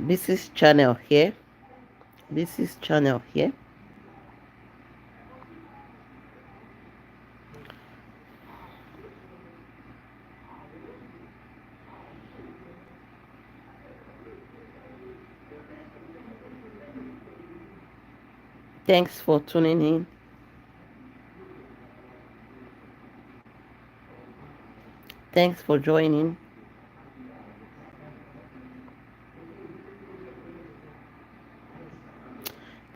Bisi's channel here. Bisi's channel here. Thanks for tuning in. Thanks for joining.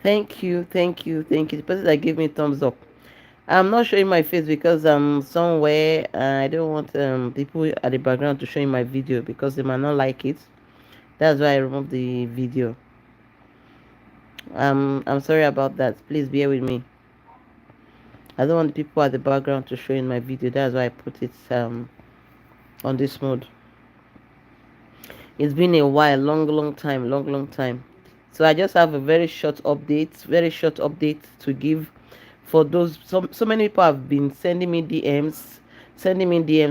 Thank you, thank you, thank you. The person that gave me thumbs up. I'm not showing my face because I'm somewhere. I don't want people at the background to show in my video because they might not like it. That's why I removed the video. I'm sorry about that. Please bear with me. I don't want the people at the background to show in my video. That's why I put it on this mode. It's been a while, long time, long time. So I just have a very short update to give for those. So many people have been sending me DMs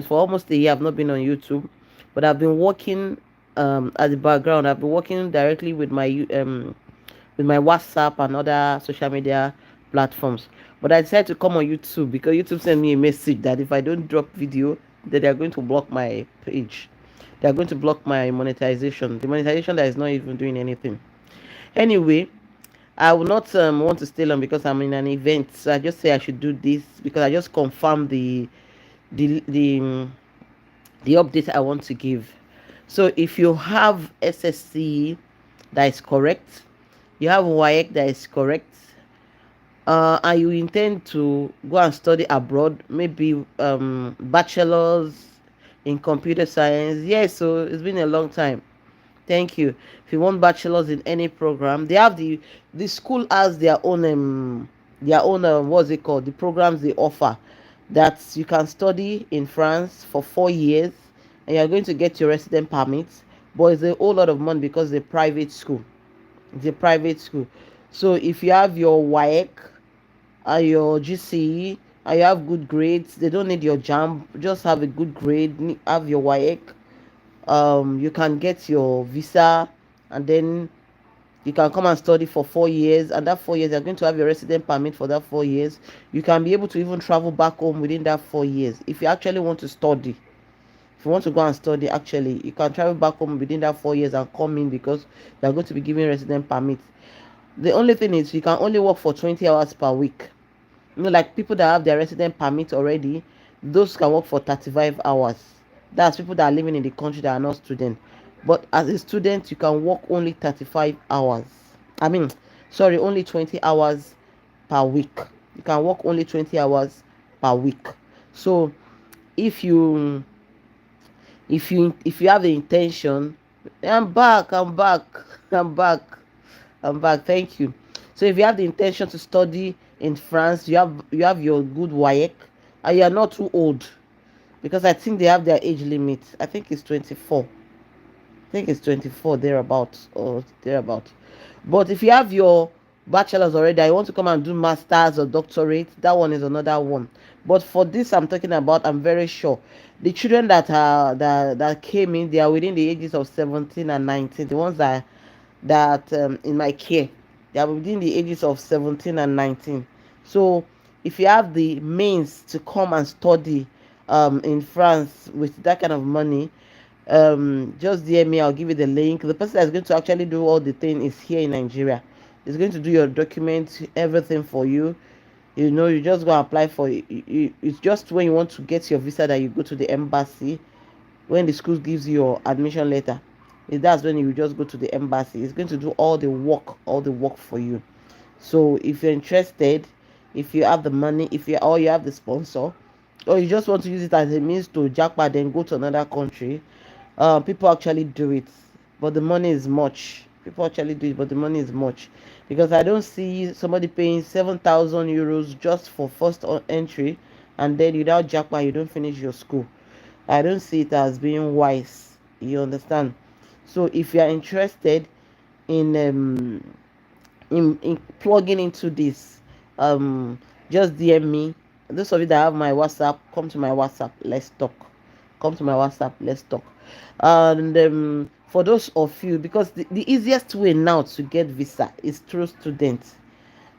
for almost a year. I've not been on YouTube, but I've been working at the background. I've been working directly with my WhatsApp and other social media platforms. But I decided to come on YouTube because YouTube sent me a message that if I don't drop video, that they are going to block my page. They are going to block my monetization. The monetization that is not even doing anything. Anyway, I will not want to stay long because I'm in an event. So I just say I should do this because I just confirmed the the um, the update I want to give. So if you have SSC that is correct, you have WAEC that is correct, and you intend to go and study abroad, maybe bachelor's in computer science. Yes, so it's been a long time. Thank you. If you want bachelor's in any program, they have the school has their own what's it called? The programs they offer that you can study in France for 4 years and you're going to get your resident permit. But it's a whole lot of money because it's a private school. It's a private school. So if you have your WAEC and your GCE and you have good grades, they don't need your JAM. Just have a good grade. Have your WAEC. You can get your visa and then you can come and study for 4 years, and that 4 years you're going to have your resident permit for that 4 years. You can be able to even travel back home within that 4 years if you actually want to study. If you want to go and study, actually you can travel back home within that 4 years and come in because they're going to be giving resident permit. The only thing is you can only work for 20 hours per week. Like people that have their resident permit already, those can work for 35 hours. That's people that are living in the country that are not students. But as a student, you can work only 35 hours. I mean, sorry, only 20 hours per week. You can work only 20 hours per week. So if you if you have the intention, I'm back, I'm back, I'm back. Thank you. So if you have the intention to study in France, you have your good WAEC, and you are not too old, because I think they have their age limit. I think it's 24. I think it's 24 thereabout or thereabout. But if you have your bachelor's already, I want to come and do masters or doctorate, that one is another one. But for this I'm talking about, I'm very sure the children that came in, they are within the ages of 17 and 19. The ones that in my care, they are within the ages of 17 and 19. So if you have the means to come and study in France with that kind of money, just DM me, I'll give you the link. The person that's going to actually do all the thing is here in Nigeria. It's going to do your documents, everything for you. You just go apply for it. It's just when you want to get your visa that you go to the embassy. When the school gives you your admission letter, that's when you just go to the embassy. It's going to do all the work for you. So if you're interested, if you have the money, if you have the sponsor, or you just want to use it as a means to jackpot and go to another country, people actually do it, but the money is much. People actually do it, but the money is much, because I don't see somebody paying 7,000 euros just for first entry, and then without jackpot you don't finish your school. I don't see it as being wise. You understand? So if you are interested in in plugging into this, just DM me. Those of you that have my WhatsApp, come to my WhatsApp, let's talk. Come to my WhatsApp, let's talk. And for those of you, because the easiest way now to get visa is through students.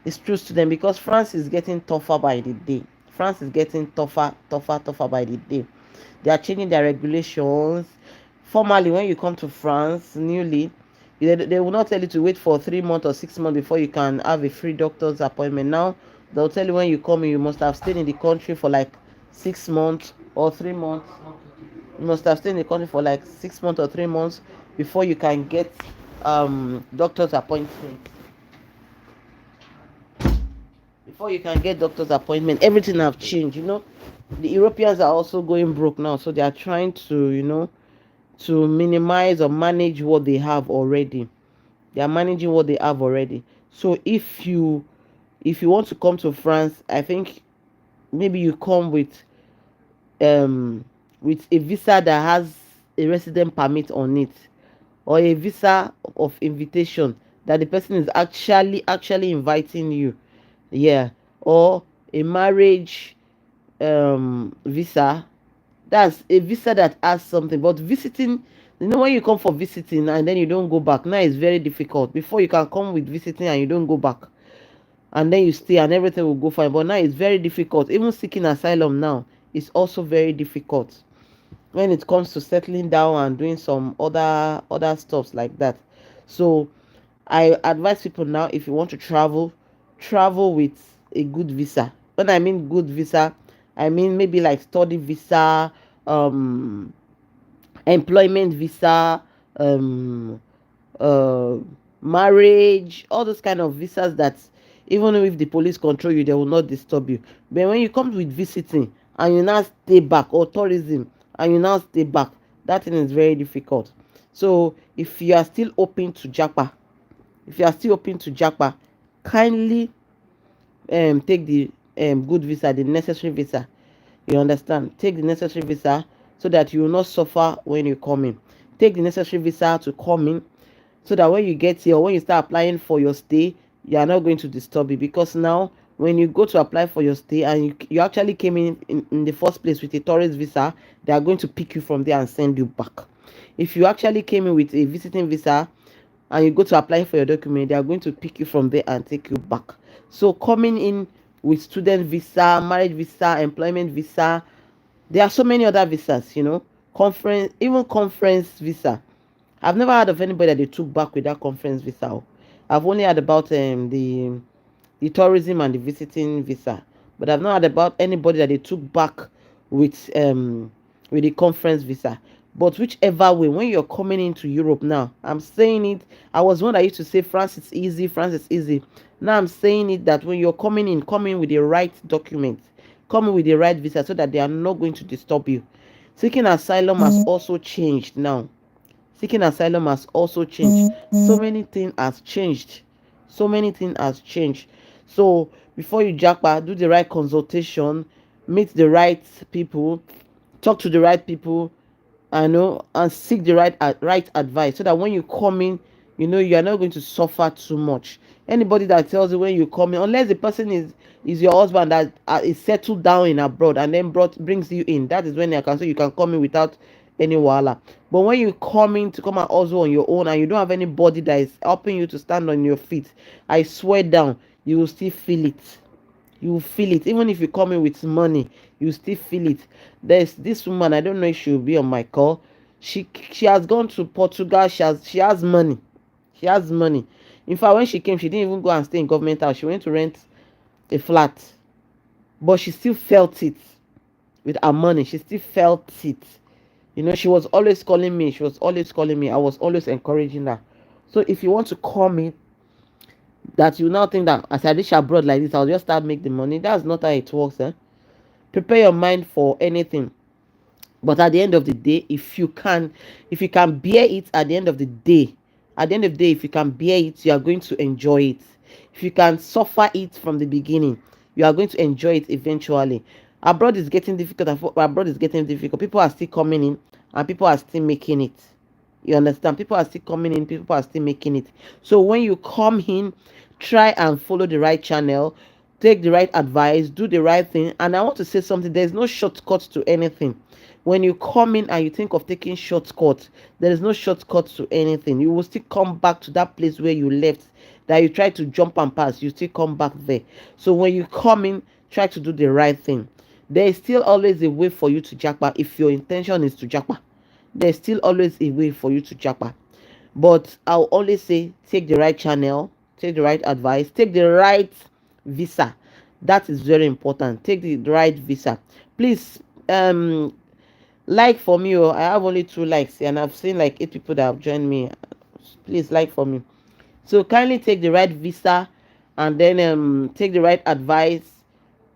It's through student, because France is getting tougher by the day. France is getting tougher by the day. They are changing their regulations. Formally, when you come to France newly, they will not tell you to wait for 3 months or 6 months before you can have a free doctor's appointment. Now they'll tell you when you come in, you must have stayed in the country for like 6 months or 3 months. You must have stayed in the country for like 6 months or 3 months before you can get doctor's appointment. Before you can get doctor's appointment, everything have changed. The Europeans are also going broke now, so they are trying to to minimize or manage what they have already. They are managing what they have already. So if you want to come to France, I think maybe you come um with a visa that has a resident permit on it, or a visa of invitation that the person is actually inviting you. Yeah. Or a marriage visa. That's a visa that has something. But visiting, when you come for visiting and then you don't go back, now it's very difficult. Before, you can come with visiting and you don't go back, and then you stay and everything will go fine. But now it's very difficult. Even seeking asylum now is also very difficult when it comes to settling down and doing some other stuffs like that. So I advise people now, if you want to travel with a good visa. When I mean good visa, I mean maybe like study visa, um employment visa, um uh marriage, all those kind of visas that even if the police control you, they will not disturb you. But when you come with visiting and you now stay back, or tourism and you now stay back, that thing is very difficult. So if you are still open to japa, kindly take the good visa, the necessary visa. You understand? Take the necessary visa so that you will not suffer when you come in. Take the necessary visa to come in, so that when you get here, or when you start applying for your stay, you are not going to disturb you. Because now, when you go to apply for your stay and you actually came in the first place with a tourist visa, they are going to pick you from there and send you back. If you actually came in with a visiting visa and you go to apply for your document, they are going to pick you from there and take you back. So coming in with student visa, marriage visa, employment visa, there are so many other visas, conference, even conference visa. I've never heard of anybody that they took back with that conference visa. Oh. I've only heard about the tourism and the visiting visa, but I've not heard about anybody that they took back with the conference visa. But whichever way, when you're coming into Europe now, I'm saying it. I was one that used to say France is easy, France is easy. Now I'm saying it that when you're coming with the right documents, coming with the right visa, so that they are not going to disturb you. Seeking asylum has also changed now. Seeking asylum has also changed. So many things has changed. So many things has changed. So before you jackpot, do the right consultation, meet the right people, talk to the right people, and seek the right advice, so that when you come in, you are not going to suffer too much. Anybody that tells you when you come in, unless the person is your husband that is settled down in abroad and then brings you in, that is when I can say you can come in without any wahala. But when you come in to come and also on your own, and you don't have anybody that is helping you to stand on your feet, I swear down, you will still feel it. You will feel it. Even if you come in with money, you still feel it. There's this woman, I don't know if she'll be on my call. She has gone to Portugal. She has money. She has money. In fact, when she came, she didn't even go and stay in government house. She went to rent a flat. But she still felt it with her money. She still felt it. She was always calling me. She was always calling me. I was always encouraging her. So if you want to call me, that you now think that as I reach abroad like this, I'll just start make the money. That's not how it works. Prepare your mind for anything. But at the end of the day, if you can bear it, if you can bear it, you are going to enjoy it. If you can suffer it from the beginning, you are going to enjoy it eventually. Abroad is getting difficult. Abroad is getting difficult. People are still coming in and people are still making it. You understand? People are still coming in, people are still making it. So when you come in, try and follow the right channel, take the right advice, do the right thing. And I want to say something: there's no shortcut to anything. When you come in and you think of taking shortcut, there is no shortcut to anything. You will still come back to that place where you left, that you try to jump and pass. You still come back there. So when you come in, try to do the right thing. There is still always a way for you to jackpot if your intention is to jackpot. There's still always a way for you to jackpot. But I'll always say, take the right channel, take the right advice, take the right visa. That is very important. Take the right visa. Please, like for me. Oh, I have only 2 likes and I've seen like 8 people that have joined me. Please like for me. So kindly take the right visa, and then take the right advice,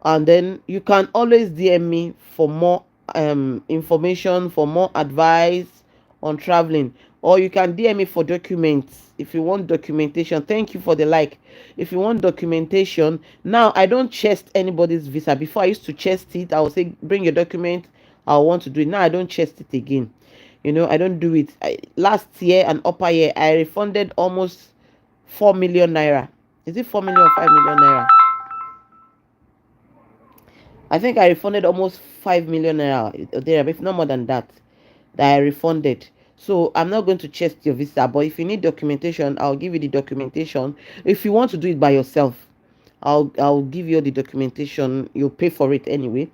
and then you can always DM me for more information, for more advice on traveling, or you can DM me for documents if you want documentation. Thank you for the like. If you want documentation, now I don't chest anybody's visa. Before I used to chest it. I would say bring your document, I want to do it. Now I don't chest it again. I don't do it. Last year and upper year I refunded almost 4 million naira. Is it 4 million or 5 million naira? I think I refunded almost 5 million naira there, if not more than that, that I refunded. So I'm not going to chest your visa, but if you need documentation, I'll give you the documentation. If you want to do it by yourself, I'll give you the documentation. You'll pay for it anyway.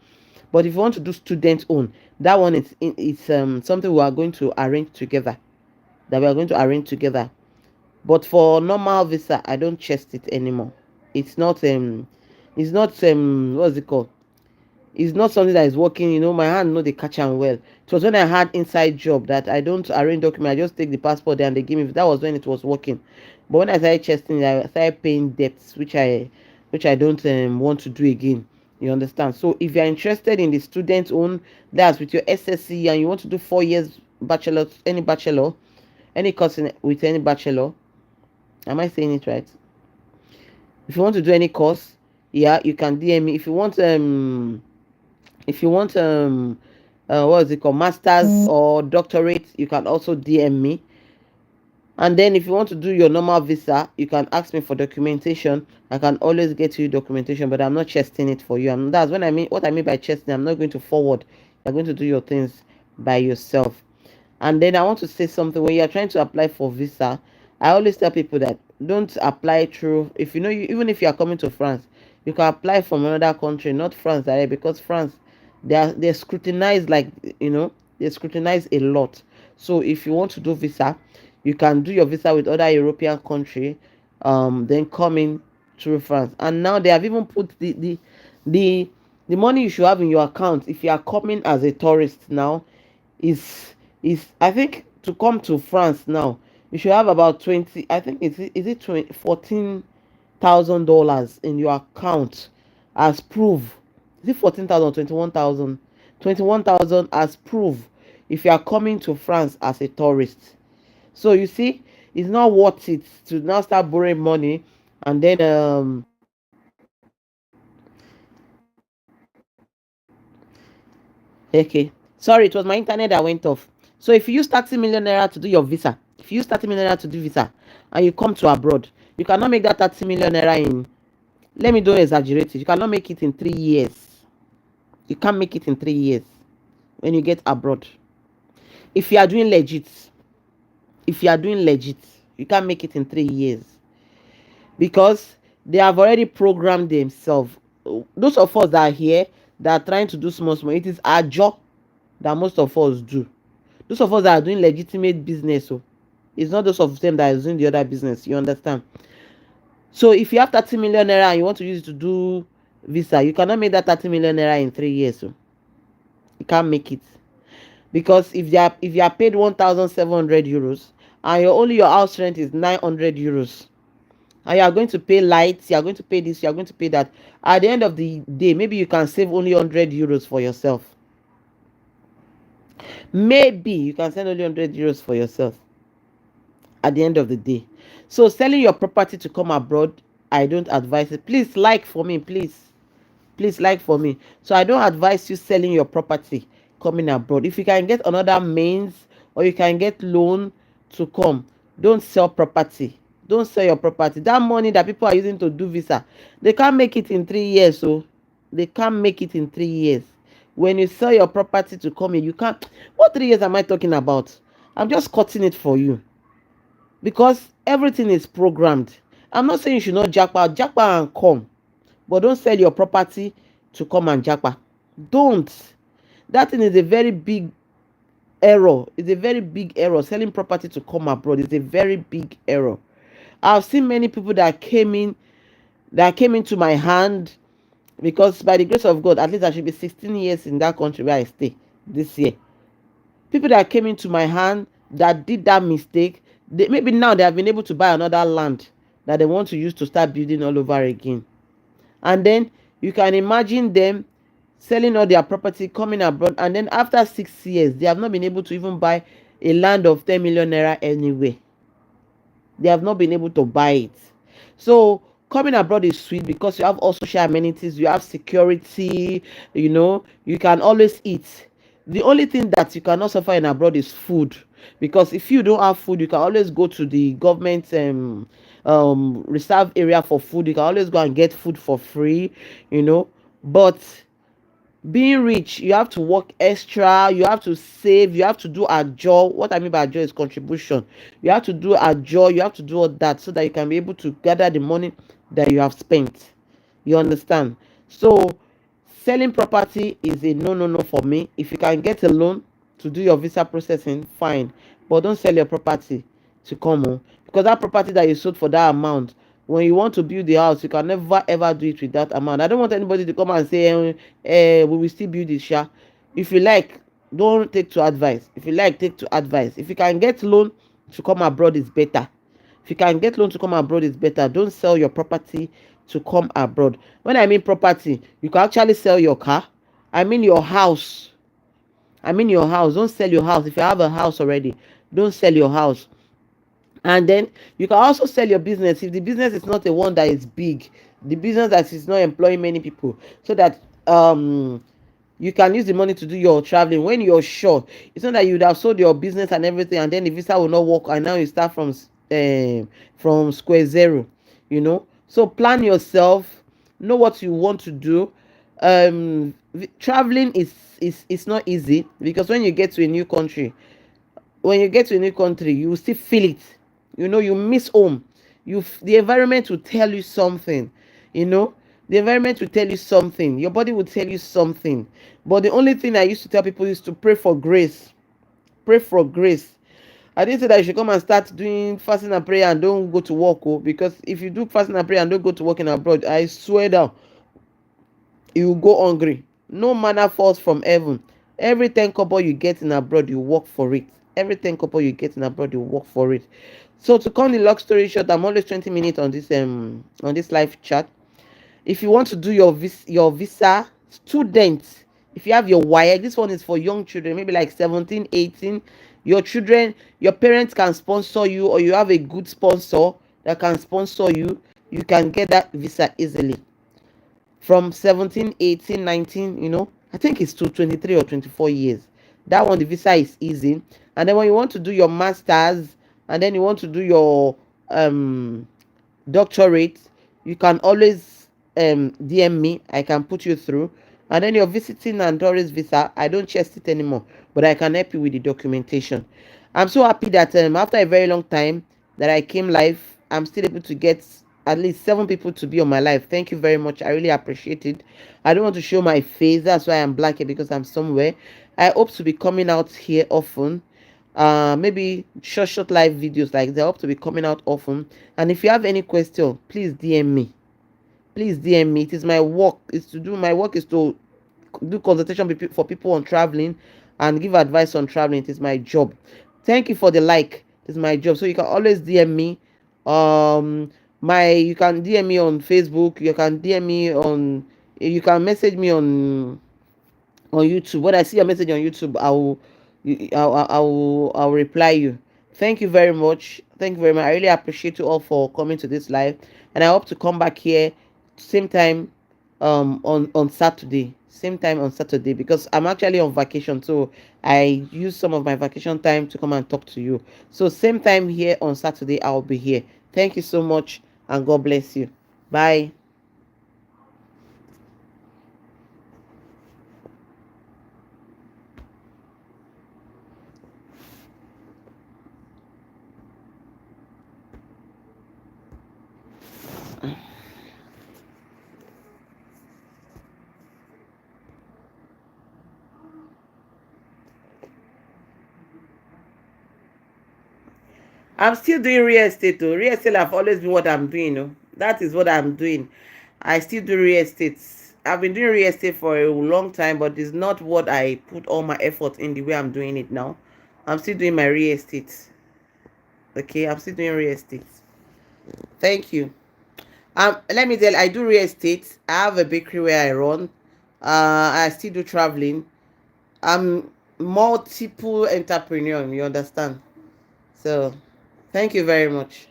But if you want to do student own, that one is something we are going to arrange together. That we are going to arrange together. But for normal visa, I don't chest it anymore. It's not what's it called? It's not something that is working. My hand no, they catch am well. It was when I had inside job that I don't arrange document. I just take the passport there and they give me. That was when it was working. But when I started chesting, I started paying debts, which I don't want to do again. You understand? So if you're interested in the student own, that's with your SSC, and you want to do 4 years bachelor, any course with any bachelor. Am I saying it right? If you want to do any course, yeah, you can DM me. If you want what is it called, masters or doctorate, you can also DM me. And then if you want to do your normal visa, you can ask me for documentation. I can always get you documentation, but I'm not chesting it for you. And that's when I mean what I mean by chesting. I'm not going to forward. You're going to do your things by yourself. And then I want to say something. When you're trying to apply for visa, I always tell people that don't apply through, if even if you are coming to France, you can apply from another country, not France direct, because France, they scrutinize, like, they scrutinize a lot. So if you want to do visa, you can do your visa with other European country, then come in through France. And now they have even put the the money you should have in your account if you are coming as a tourist now is I think, to come to France now, you should have about 20, I think, is it 20, $14,000 in your account as proof. Is it 14,000, 21,000? 21,000 as proof if you are coming to France as a tourist. So you see, it's not worth it to now start borrowing money, and then okay. Sorry, it was my internet that went off. So if you use 30 million naira to do your visa, if you use 30 million naira to do visa and you come to abroad, you cannot make that 30 million naira in, let me don't exaggerate it, you cannot make it in 3 years. You can't make it in 3 years when you get abroad. If you are doing legit, if you are doing legit, you can't make it in 3 years, because they have already programmed themselves. Those of us that are here that are trying to do small small, it is our job that most of us do. Those of us that are doing legitimate business, so it's not those of them that are doing the other business. You understand? So if you have 30 million naira and you want to use it to do visa, you cannot make that 30 million naira in 3 years. So you can't make it, because if you are paid 1,700 euros and your house rent is 900 euros, and you are going to pay lights, you are going to pay this, you are going to pay that, at the end of the day, maybe you can save only 100 euros for yourself. Maybe you can send only 100 euros for yourself at the end of the day. So selling your property to come abroad, I don't advise it. Please like for me, please like for me. So I don't advise you selling your property coming abroad. If you can get another means, or you can get loan to come, don't sell property. Don't sell your property. That money that people are using to do visa, they can't make it in 3 years. So they can't make it in 3 years. When you sell your property to come here, you can't. What 3 years am I talking about? I'm just cutting it for you because everything is programmed. I'm not saying you should not jackpot and come, but don't sell your property to come and jackpot. Don't. That thing is a very big error. It's a very big error. Selling property to come abroad is a very big error. I've seen many people that came into my hand, because by the grace of God, at least I should be 16 years in that country where I stay this year. People that came into my hand that did that mistake, maybe now they have been able to buy another land that they want to use to start building all over again. And then you can imagine them selling all their property, coming abroad, and then after 6 years they have not been able to even buy a land of 10 million naira anywhere. They have not been able to buy it. So coming abroad is sweet because you have all social amenities, you have security, you can always eat. The only thing that you cannot suffer in abroad is food, because if you don't have food, you can always go to the government reserve area for food. You can always go and get food for free, but being rich, you have to work extra, you have to save, you have to do ajo. What I mean by ajo is contribution. You have to do ajo, you have to do all that so that you can be able to gather the money that you have spent. You understand? So selling property is a no for me. If you can get a loan to do your visa processing, fine, but don't sell your property to come home, because that property that you sold for that amount, when you want to build the house, you can never ever do it with that amount. I don't want anybody to come and say, we will still build it, sha. If you like, don't take to advice. If you like, take to advice. If you can get loan to come abroad, is better. If you can get loan to come abroad, is better. Don't sell your property to come abroad. When I mean property, you can actually sell your car. I mean your house. Don't sell your house. If you have a house already, don't sell your house. And then you can also sell your business if the business is not a one that is big, the business that is not employing many people, so that you can use the money to do your traveling when you're sure. It's not that you would have sold your business and everything and then the visa will not work and now you start from square zero. So plan yourself, know what you want to do. Traveling is not easy, because when you get to a new country, you will still feel it. You miss home. The environment will tell you something. you know the environment will tell you something, your body will tell you something. But the only thing I used to tell people is to pray for grace. Pray for grace. I didn't say that you should come and start doing fasting and prayer and don't go to work, because if you do fasting and prayer and don't go to work in abroad, I swear down, you will go hungry. No manna falls from heaven. Every 10 kobo you get in abroad, you work for it. Every 10 kobo you get in abroad, you work for it. So to cut the long story short, I'm always 20 minutes on this live chat. If you want to do your visa, student, if you have your wire, this one is for young children, maybe like 17, 18. Your children, your parents can sponsor you, or you have a good sponsor that can sponsor you. You can get that visa easily from 17, 18, 19. I think it's to 23 or 24 years. That one, the visa is easy. And then when you want to do your masters, and then you want to do your doctorate, you can always DM me. I can put you through. And then your visiting and tourist visa, I don't chest it anymore, but I can help you with the documentation. I'm so happy that after a very long time that I came live, I'm still able to get at least 7 people to be on my live. Thank you very much. I really appreciate it. I don't want to show my face. That's why I'm black here, because I'm somewhere. I hope to be coming out here often. Maybe short live videos like that. I hope to be coming out often. And if you have any question, please DM me. Please DM me. It is my work. My work is to do consultation for people on traveling and give advice on traveling. It is my job. Thank you for the like. It is my job. So you can always DM me. You can DM me on Facebook. You can message me on YouTube. When I see a message on YouTube, I'll reply you. Thank you very much. Thank you very much. I really appreciate you all for coming to this live, and I hope to come back here same time on Saturday. Same time on Saturday, because I'm actually on vacation, so I use some of my vacation time to come and talk to you. So same time here on Saturday, I'll be here. Thank you so much, and God bless you. Bye. I'm still doing real estate though. Real estate have always been what I'm doing. Oh. That is what I'm doing. I still do real estate. I've been doing real estate for a long time, but it's not what I put all my effort in the way I'm doing it now. I'm still doing my real estate. Okay, I'm still doing real estate. Thank you. Let me tell you, I do real estate. I have a bakery where I run. I still do traveling. I'm multiple entrepreneur, you understand? So thank you very much.